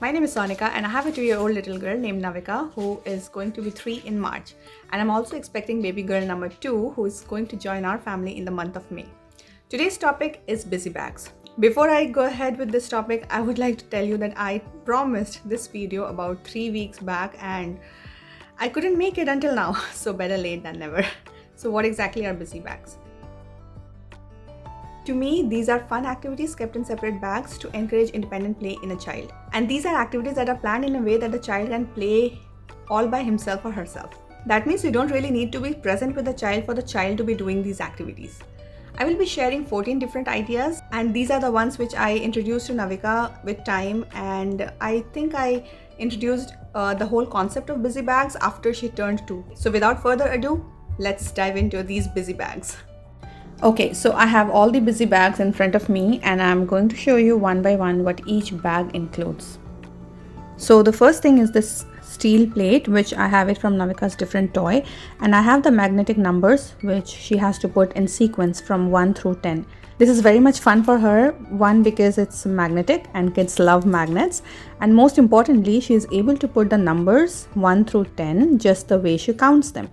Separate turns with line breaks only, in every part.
My name is Sonika, and I have a 2-year-old little girl named Navika who is going to be 3 in March. And I'm also expecting baby girl number 2 who is going to join our family in the month of May. Today's topic is busy bags. Before I go ahead with this topic, I would like to tell you that I promised this video about 3 weeks back and I couldn't make it until now, so better late than never. So, what exactly are busy bags? To me, these are fun activities kept in separate bags to encourage independent play in a child. And these are activities that are planned in a way that the child can play all by himself or herself. That means you don't really need to be present with the child for the child to be doing these activities. I will be sharing 14 different ideas, and these are the ones which I introduced to Navika with time, and I think I introduced the whole concept of busy bags after she turned 2. So without further ado, let's dive into these busy bags. Okay, so I have all the busy bags in front of me and I'm going to show you one by one what each bag includes. So the first thing is this steel plate, which I have it from Navika's different toy, and I have the magnetic numbers which she has to put in sequence from 1 through 10. This is very much fun for her, one because it's magnetic and kids love magnets, and most importantly she is able to put the numbers 1 through 10 just the way she counts them.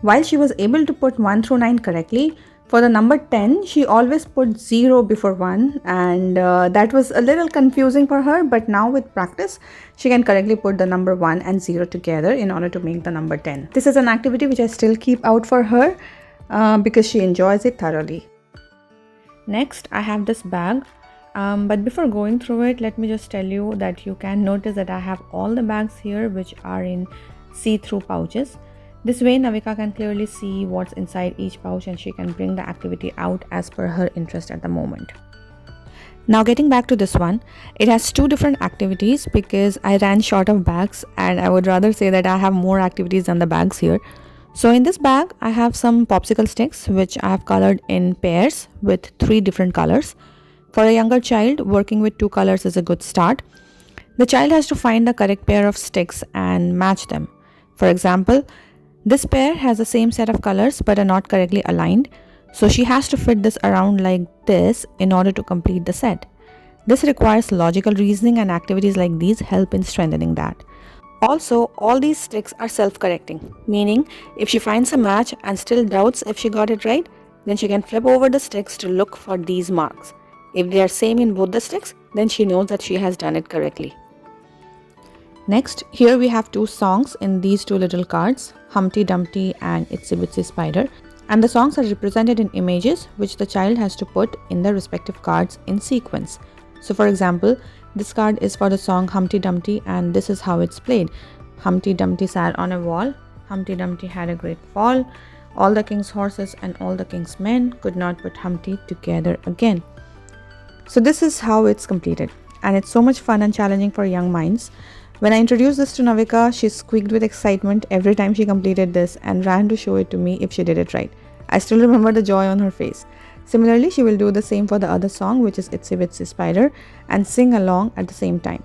While she was able to put 1 through 9 correctly, for the number 10, she always put 0 before 1, and that was a little confusing for her, but now with practice, she can correctly put the number 1 and 0 together in order to make the number 10. This is an activity which I still keep out for her because she enjoys it thoroughly. Next, I have this bag, but before going through it, let me just tell you that you can notice that I have all the bags here which are in see-through pouches. This way, Navika can clearly see what's inside each pouch and she can bring the activity out as per her interest at the moment. Now getting back to this one, it has 2 different activities because I ran short of bags and I would rather say that I have more activities than the bags here. So in this bag, I have some popsicle sticks which I have colored in pairs with 3 different colors. For a younger child, working with 2 colors is a good start. The child has to find the correct pair of sticks and match them. For example, this pair has the same set of colors but are not correctly aligned, so she has to fit this around like this in order to complete the set. This requires logical reasoning, and activities like these help in strengthening that. Also, all these sticks are self-correcting, meaning if she finds a match and still doubts if she got it right, then she can flip over the sticks to look for these marks. If they are same in both the sticks, then she knows that she has done it correctly. Next, here we have 2 songs in these 2 little cards, Humpty Dumpty and Itsy Bitsy Spider, and the songs are represented in images which the child has to put in the respective cards in sequence. So for example, this card is for the song Humpty Dumpty and this is how it's played. Humpty Dumpty sat on a wall, Humpty Dumpty had a great fall, all the king's horses and all the king's men could not put Humpty together again. So this is how it's completed, and it's so much fun and challenging for young minds. When I introduced this to Navika, she squeaked with excitement every time she completed this and ran to show it to me if she did it right. I still remember the joy on her face. Similarly, she will do the same for the other song, which is Itsy Bitsy Spider, and sing along at the same time.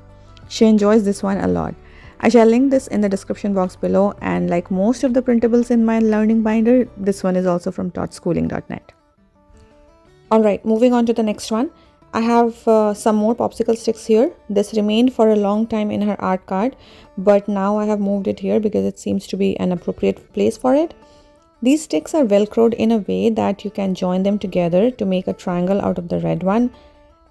She enjoys this one a lot. I shall link this in the description box below, and like most of the printables in my learning binder, this one is also from totschooling.net. Alright, moving on to the next one. I have some more popsicle sticks here. This remained for a long time in her art card, but now I have moved it here because it seems to be an appropriate place for it. These sticks are velcroed in a way that you can join them together to make a triangle out of the red one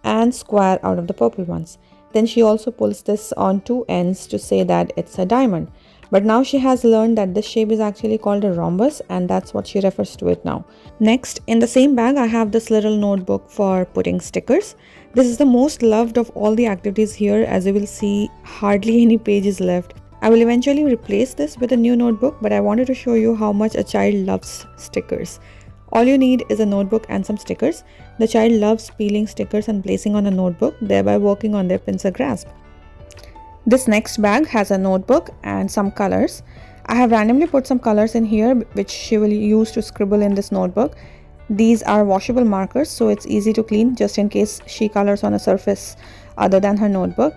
and square out of the purple ones. Then she also pulls this on 2 ends to say that it's a diamond. But now she has learned that this shape is actually called a rhombus, and that's what she refers to it now. Next, in the same bag, I have this little notebook for putting stickers. This is the most loved of all the activities here, as you will see hardly any pages left. I will eventually replace this with a new notebook, but I wanted to show you how much a child loves stickers. All you need is a notebook and some stickers. The child loves peeling stickers and placing on a notebook, thereby working on their pincer grasp. This next bag has a notebook and some colors. I have randomly put some colors in here which she will use to scribble in this notebook. These are washable markers, so it's easy to clean just in case she colors on a surface other than her notebook.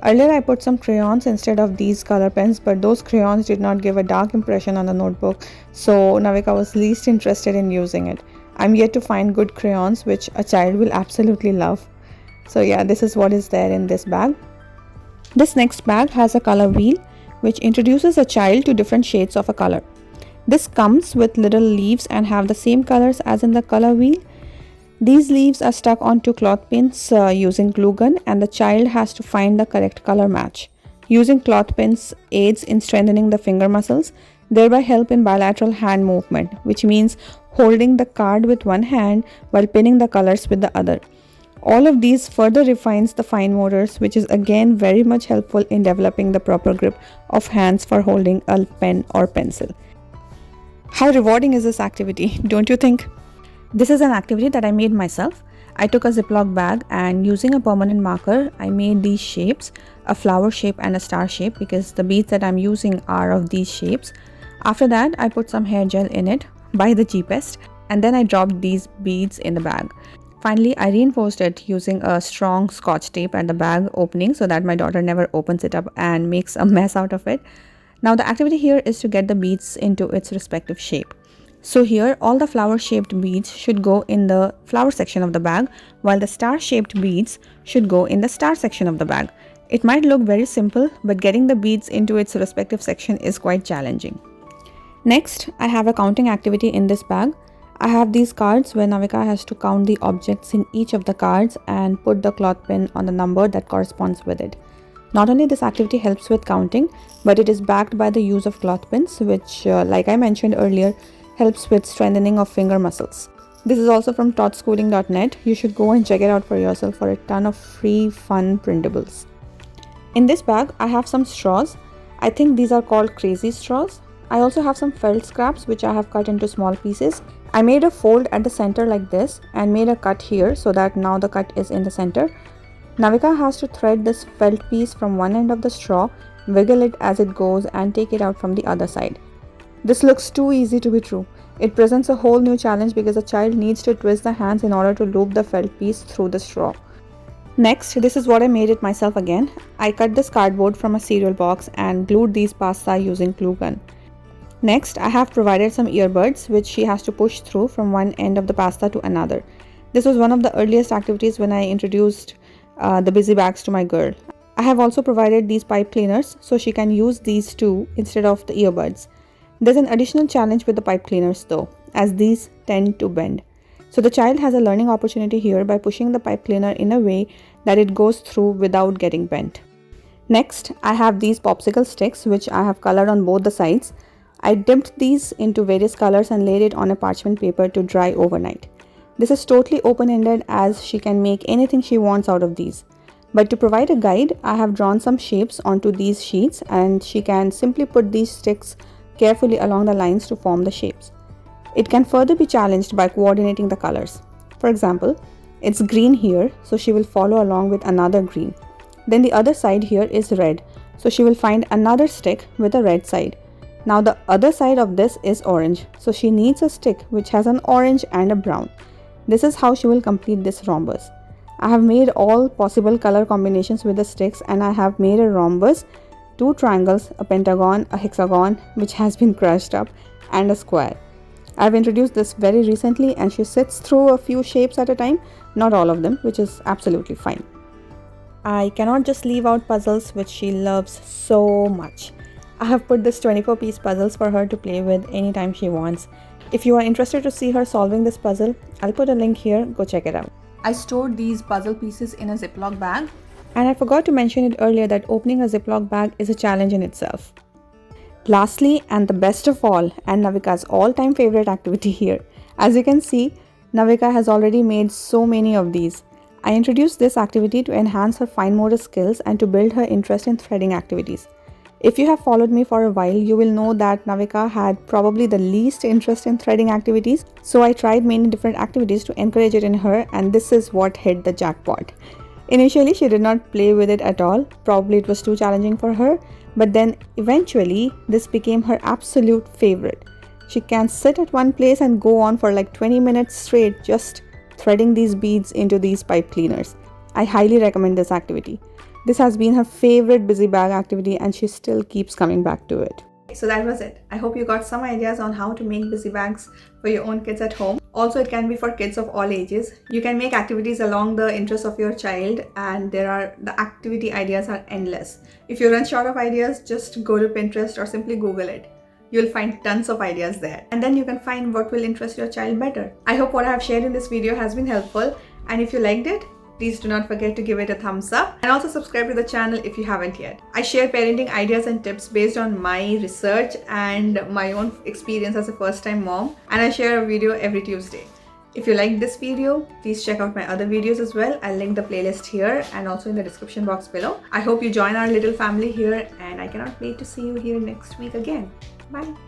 Earlier I put some crayons instead of these color pens, but those crayons did not give a dark impression on the notebook, so Navika was least interested in using it. I'm yet to find good crayons which a child will absolutely love. So yeah, this is what is there in this bag. This next bag has a color wheel which introduces a child to different shades of a color. This comes with little leaves and have the same colors as in the color wheel. These leaves are stuck onto cloth pins using glue gun, and the child has to find the correct color match. Using cloth pins aids in strengthening the finger muscles, thereby help in bilateral hand movement, which means holding the card with one hand while pinning the colors with the other. All of these further refines the fine motors, which is again very much helpful in developing the proper grip of hands for holding a pen or pencil. How rewarding is this activity, don't you think? This is an activity that I made myself. I took a Ziploc bag and using a permanent marker, I made these shapes, a flower shape and a star shape, because the beads that I'm using are of these shapes. After that, I put some hair gel in it by the cheapest, and then I dropped these beads in the bag. Finally, I reinforced it using a strong scotch tape at the bag opening so that my daughter never opens it up and makes a mess out of it. Now the activity here is to get the beads into its respective shape. So here all the flower shaped beads should go in the flower section of the bag, while the star shaped beads should go in the star section of the bag. It might look very simple, but getting the beads into its respective section is quite challenging. Next, I have a counting activity in this bag. I have these cards where Navika has to count the objects in each of the cards and put the cloth pin on the number that corresponds with it. Not only this activity helps with counting, but it is backed by the use of cloth pins, which like I mentioned earlier, helps with strengthening of finger muscles. This is also from totschooling.net. You should go and check it out for yourself for a ton of free fun printables. In this bag, I have some straws. I think these are called crazy straws. I also have some felt scraps which I have cut into small pieces. I made a fold at the center like this and made a cut here so that now the cut is in the center. Navika has to thread this felt piece from one end of the straw, wiggle it as it goes and take it out from the other side. This looks too easy to be true. It presents a whole new challenge because a child needs to twist the hands in order to loop the felt piece through the straw. Next, this is what I made it myself again. I cut this cardboard from a cereal box and glued these pasta using glue gun. Next, I have provided some earbuds which she has to push through from one end of the pasta to another. This was one of the earliest activities when I introduced the busy bags to my girl. I have also provided these pipe cleaners so she can use these too instead of the earbuds. There's an additional challenge with the pipe cleaners though, as these tend to bend. So the child has a learning opportunity here by pushing the pipe cleaner in a way that it goes through without getting bent. Next, I have these popsicle sticks which I have colored on both the sides. I dipped these into various colors and laid it on a parchment paper to dry overnight. This is totally open-ended as she can make anything she wants out of these. But to provide a guide, I have drawn some shapes onto these sheets and she can simply put these sticks carefully along the lines to form the shapes. It can further be challenged by coordinating the colors. For example, it's green here, so she will follow along with another green. Then the other side here is red, so she will find another stick with a red side. Now the other side of this is orange, so she needs a stick which has an orange and a brown. This is how she will complete this rhombus. I have made all possible color combinations with the sticks and I have made a rhombus, 2 triangles, a pentagon, a hexagon which has been crushed up, and a square. I have introduced this very recently and she sits through a few shapes at a time, not all of them, which is absolutely fine. I cannot just leave out puzzles which she loves so much. I have put this 24-piece puzzles for her to play with anytime she wants. If you are interested to see her solving this puzzle, I'll put a link here, go check it out. I stored these puzzle pieces in a Ziploc bag. And I forgot to mention it earlier that opening a Ziploc bag is a challenge in itself. Lastly, and the best of all, and Navika's all-time favorite activity here. As you can see, Navika has already made so many of these. I introduced this activity to enhance her fine motor skills and to build her interest in threading activities. If you have followed me for a while, you will know that Navika had probably the least interest in threading activities. So I tried many different activities to encourage it in her, and this is what hit the jackpot. Initially, she did not play with it at all. Probably it was too challenging for her. But then eventually, this became her absolute favorite. She can sit at one place and go on for like 20 minutes straight just threading these beads into these pipe cleaners. I highly recommend this activity. This has been her favorite busy bag activity and she still keeps coming back to it. So that was it. I hope you got some ideas on how to make busy bags for your own kids at home. Also, it can be for kids of all ages. You can make activities along the interests of your child, and the activity ideas are endless. If you run short of ideas, just go to Pinterest or simply Google it. You'll find tons of ideas there, and then you can find what will interest your child better. I hope what I have shared in this video has been helpful, and if you liked it, please do not forget to give it a thumbs up and also subscribe to the channel if you haven't yet. I share parenting ideas and tips based on my research and my own experience as a first-time mom, and I share a video every Tuesday. If you like this video, please check out my other videos as well. I'll link the playlist here and also in the description box below. I hope you join our little family here, and I cannot wait to see you here next week again. Bye.